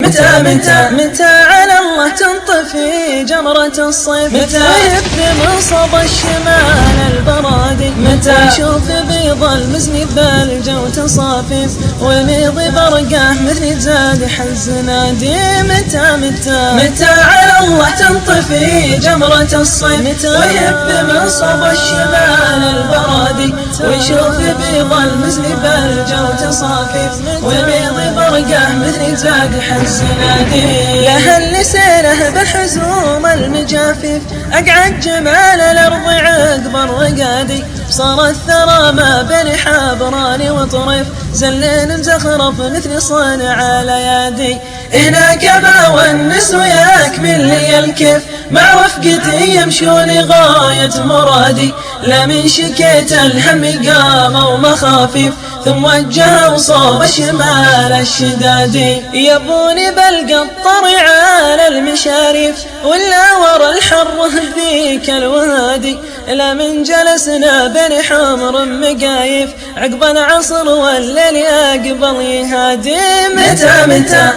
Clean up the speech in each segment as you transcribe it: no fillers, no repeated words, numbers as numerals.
متى على الله تنطفي جمرة الصيف، ويبدي منصب الشمال البرادي، ويشوف بيض المزن بالجو تصافيف، وميض برقه مثل زاد حز نادي. متى على الله تنطفي جمرة الصيف، ويبدي منصب الشمال البرادي، ويشوف بيض المزن بالجو تصافيف، وميض برقه مثل زاد حز نادي. لها اللسانه بحزوم المجافيف، أقعد جمال الأرض عقب الرقادي، صار الثرى ما بين حبران وطريف، زلين مزخرف مثل صانع الأيادي. هناك باونس ويكمل لي الكيف، مع رفقتي يمشون غاية مرادي، لا من شكيت الهم قاموا مخافيف، ثم وجهوا صوب شمال الشدادي. يبوني بلقى الطرع على المشاريف، ولا ورا الحر ذيك الوادي، لا من جلسنا بين حمر مقايف، عقب العصر والليل يقبل يهادي.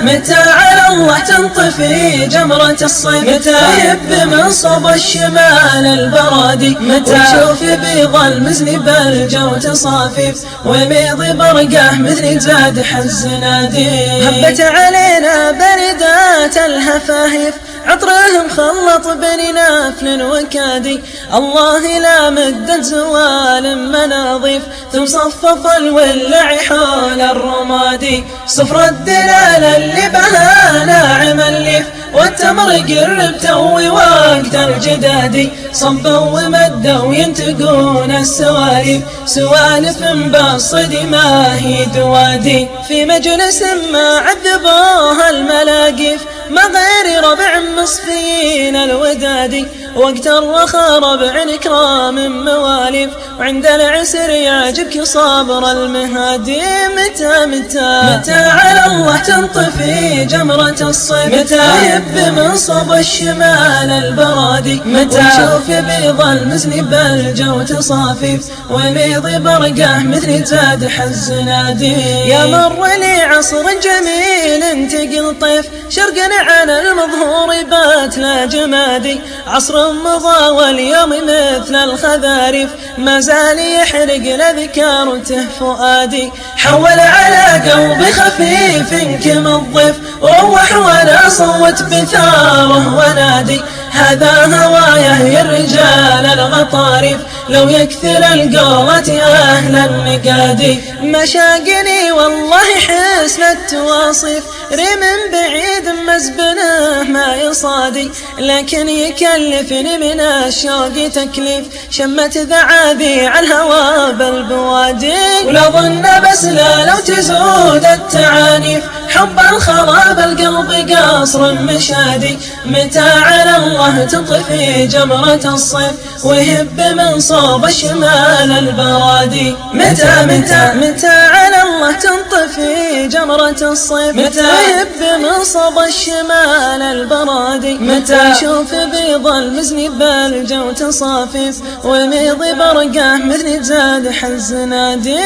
متى على الله تنطفي جمرة الصيف، ويب منصب الشمال البرادي، وشوف بيض المزن بالجو تصافيف، وميض برقه مثل زاد حز نادي. هبت علينا بردات الهفاهيف، عطرهم خلط بين نافل وكادي، الله لا مدت زوال مناظيف، ثم صفف الولع حول الرمادي، صفر الدلال اللي بها ناعم الليف، والتمر قرب توي وقت الجدادي، صبوا ومدوا ينتقون السوالف، سوالف بالصد ما هي دوادي. في مجلس ما عذبوها الملاقيف، ما غير ربع مصفين الودادي، وقت الرخا ربع كرام موالف، وعند العسر يعجبك صبر المهادي. متى على الله تنطفي جمرة الصيف، ويب منصب الشمال البرادي، وشوف بيض المزن بالجو تصافيف، وميض برقه مثل زاد حز نادي. يا مر لي عصر جميل تقل طيف، شرقنا عن المظهور بات لا جمادي، عصر مضى واليوم مثل الخذاريف، ما زال يحرق لذكارته فؤادي، حول على قلبي خفيف كم الضيف، وروح وانا صوت بثاره ونادي، هذا هوايه يا الرجال الغطاريف، لو يكثر القولة أهل النقادي. مشاقني والله حسن التواصيف، ريم بعيد مزبنه ما يصادي، لكن يكلفني من الشوق تكليف، شمت ذعابي على الهوى بالبوادي، ولا ظن بس لا لو تزود التعانيف، حب الخراب القلب قصر مشادي. متى على الله تنطفي جمرة الصيف، ويهب من صوب الشمال البرادي. متى على الله تنطفي جمرة الصيف، ويهب من صوب الشمال البرادي، ويشوف بيض المزن بالجو تصافيف، وميض برقه مثل زاد حز نادي.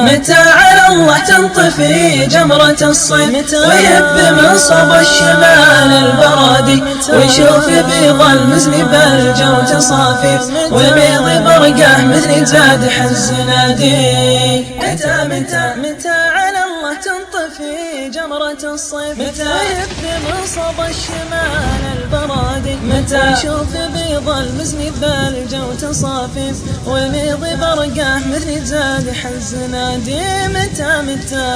متى على الله تنطفي جمرة الصيف، ويهب من صوب الشمال البرادي، ويشوف بيض المزن بالجو تصافيف، وميض برقه مثل زاد حز نادي. متى على الله تنطفي جمرة الصيف، ويهب منصب الشمال البرادي، ويشوف بيض المزن بالجو تصافيف، وميض برقه مثل زاد حز نادي.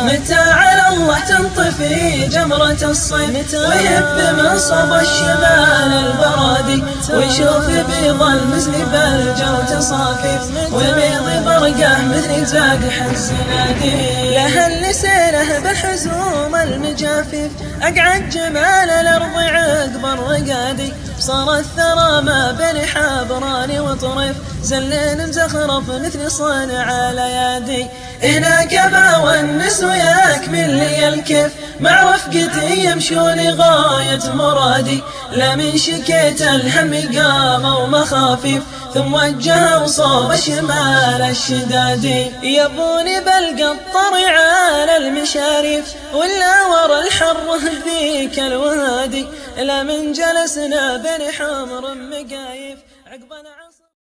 متى على الله تنطفي جمرة الصيف، ويهب منصب الشمال البرادي، ويشوف بيض المزن بالجو تصافيف، وميض برقه مثل زاد حز نادي. لها اللسانه بحزوم المجافيف، أقعد جمال الأرض عقب الرقادي، صار الثرى ما بين حبران وطريف، زلين مزخرف مثل صانع الأيادي. هناك باونس ويكمل لي الكيف، مع رفقتي يمشون غاية مرادي، لا من شكيت الهم قاموا مخافيف، ثم وجهوا صوب شمال الشدادي. يبوني بلقى الطريع على المشاريف ولا ورا الحر ذيك الوادي، لا من جلسنا بين حمر مقايف عقبنا